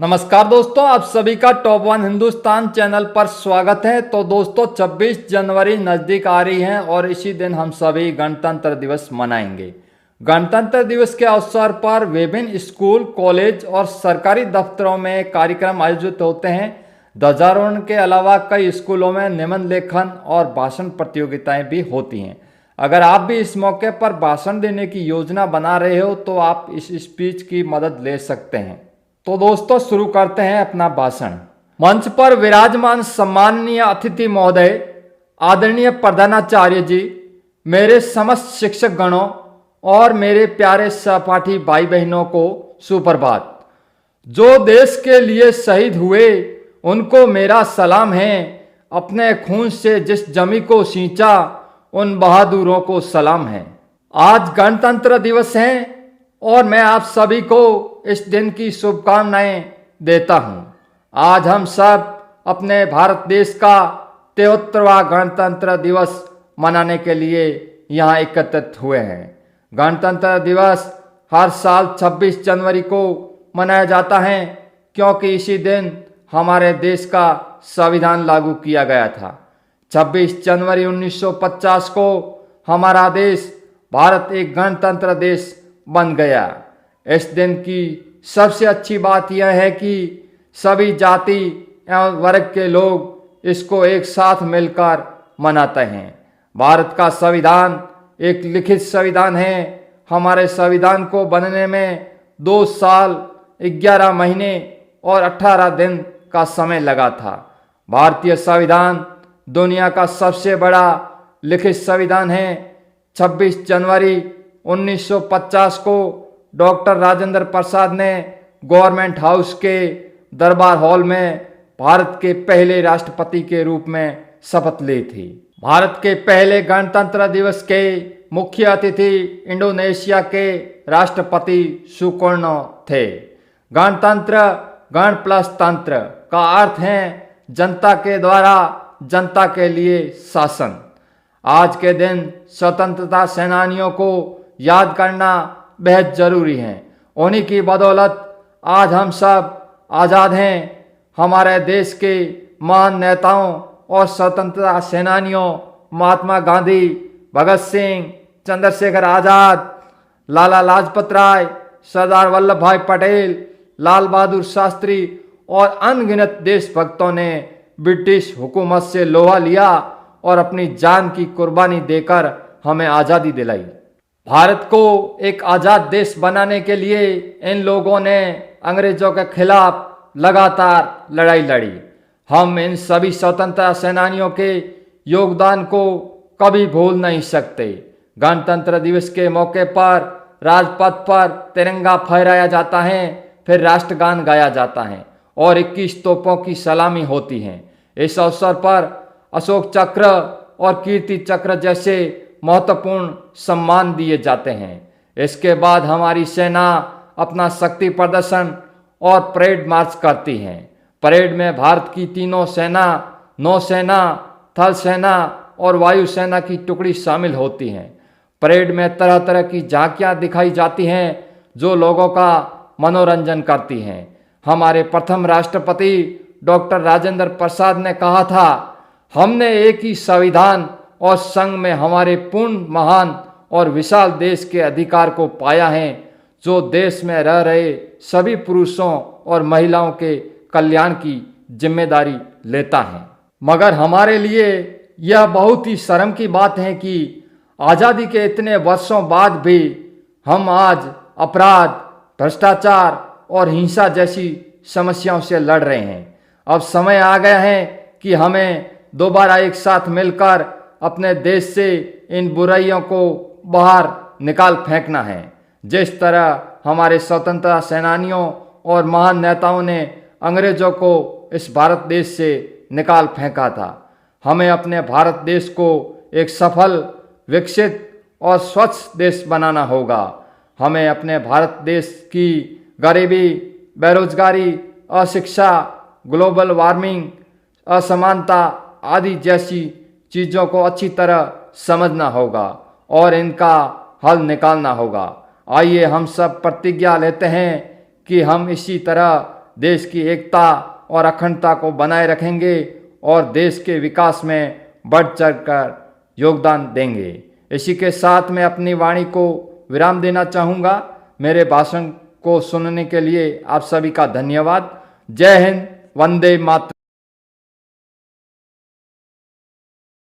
नमस्कार दोस्तों, आप सभी का टॉप वन हिंदुस्तान चैनल पर स्वागत है। तो दोस्तों 26 जनवरी नज़दीक आ रही है और इसी दिन हम सभी गणतंत्र दिवस मनाएंगे। गणतंत्र दिवस के अवसर पर विभिन्न स्कूल, कॉलेज और सरकारी दफ्तरों में कार्यक्रम आयोजित होते हैं। ध्वजारोहण के अलावा कई स्कूलों में निबंध लेखन और भाषण प्रतियोगिताएं भी होती हैं। अगर आप भी इस मौके पर भाषण देने की योजना बना रहे हो तो आप इस स्पीच की मदद ले सकते हैं। तो दोस्तों शुरू करते हैं अपना भाषण। मंच पर विराजमान सम्माननीय अतिथि महोदय, आदरणीय प्रधानाचार्य जी, मेरे समस्त शिक्षक गणों और मेरे प्यारे सहपाठी भाई बहनों को सुप्रभात। जो देश के लिए शहीद हुए उनको मेरा सलाम है। अपने खून से जिस जमी को सींचा उन बहादुरों को सलाम है। आज गणतंत्र दिवस है और मैं आप सभी को इस दिन की शुभकामनाएं देता हूं। आज हम सब अपने भारत देश का 73वां गणतंत्र दिवस मनाने के लिए यहाँ एकत्रित हुए हैं। गणतंत्र दिवस हर साल 26 जनवरी को मनाया जाता है क्योंकि इसी दिन हमारे देश का संविधान लागू किया गया था। 26 जनवरी 1950 को हमारा देश भारत एक गणतंत्र देश बन गया। इस दिन की सबसे अच्छी बात यह है कि सभी जाति एवं वर्ग के लोग इसको एक साथ मिलकर मनाते हैं। भारत का संविधान एक लिखित संविधान है। हमारे संविधान को बनने में 2 साल 11 महीने और 18 दिन का समय लगा था। भारतीय संविधान दुनिया का सबसे बड़ा लिखित संविधान है। 26 जनवरी 1950 को डॉक्टर राजेंद्र प्रसाद ने गवर्नमेंट हाउस के दरबार हॉल में भारत के पहले राष्ट्रपति के रूप में शपथ ली थी। भारत के पहले गणतंत्र दिवस के मुख्य अतिथि इंडोनेशिया के राष्ट्रपति सुकर्णो थे। गणतंत्र, गण प्लस तंत्र का अर्थ है जनता के द्वारा जनता के लिए शासन। आज के दिन स्वतंत्रता सेनानियों को याद करना बेहद जरूरी है। उन्हीं की बदौलत आज हम सब आज़ाद हैं। हमारे देश के महान नेताओं और स्वतंत्रता सेनानियों महात्मा गांधी, भगत सिंह, चंद्रशेखर आज़ाद, लाला लाजपत राय, सरदार वल्लभ भाई पटेल, लाल बहादुर शास्त्री और अनगिनत देशभक्तों ने ब्रिटिश हुकूमत से लोहा लिया और अपनी जान की कुर्बानी देकर हमें आज़ादी दिलाई। भारत को एक आज़ाद देश बनाने के लिए इन लोगों ने अंग्रेजों के खिलाफ लगातार लड़ाई लड़ी। हम इन सभी स्वतंत्रता सेनानियों के योगदान को कभी भूल नहीं सकते। गणतंत्र दिवस के मौके पर राजपथ पर तिरंगा फहराया जाता है, फिर राष्ट्रगान गाया जाता है और 21 तोपों की सलामी होती है। इस अवसर पर अशोक चक्र और कीर्ति चक्र जैसे महत्वपूर्ण सम्मान दिए जाते हैं। इसके बाद हमारी सेना अपना शक्ति प्रदर्शन और परेड मार्च करती है। परेड में भारत की तीनों सेना, नौसेना, थल सेना और वायुसेना की टुकड़ी शामिल होती हैं। परेड में तरह तरह की झांकियां दिखाई जाती हैं जो लोगों का मनोरंजन करती हैं। हमारे प्रथम राष्ट्रपति डॉक्टर राजेंद्र प्रसाद ने कहा था, हमने एक ही संविधान और संघ में हमारे पूर्ण, महान और विशाल देश के अधिकार को पाया है जो देश में रह रहे सभी पुरुषों और महिलाओं के कल्याण की जिम्मेदारी लेता है। मगर हमारे लिए यह बहुत ही शर्म की बात है कि आज़ादी के इतने वर्षों बाद भी हम आज अपराध, भ्रष्टाचार और हिंसा जैसी समस्याओं से लड़ रहे हैं। अब समय आ गया है कि हमें दोबारा एक साथ मिलकर अपने देश से इन बुराइयों को बाहर निकाल फेंकना है। जिस तरह हमारे स्वतंत्रता सेनानियों और महान नेताओं ने अंग्रेजों को इस भारत देश से निकाल फेंका था, हमें अपने भारत देश को एक सफल, विकसित और स्वच्छ देश बनाना होगा। हमें अपने भारत देश की गरीबी, बेरोजगारी, अशिक्षा, ग्लोबल वार्मिंग, असमानता आदि जैसी चीज़ों को अच्छी तरह समझना होगा और इनका हल निकालना होगा। आइए हम सब प्रतिज्ञा लेते हैं कि हम इसी तरह देश की एकता और अखंडता को बनाए रखेंगे और देश के विकास में बढ़ चढ़कर योगदान देंगे। इसी के साथ मैं अपनी वाणी को विराम देना चाहूँगा। मेरे भाषण को सुनने के लिए आप सभी का धन्यवाद। जय हिंद, वंदे मातरम।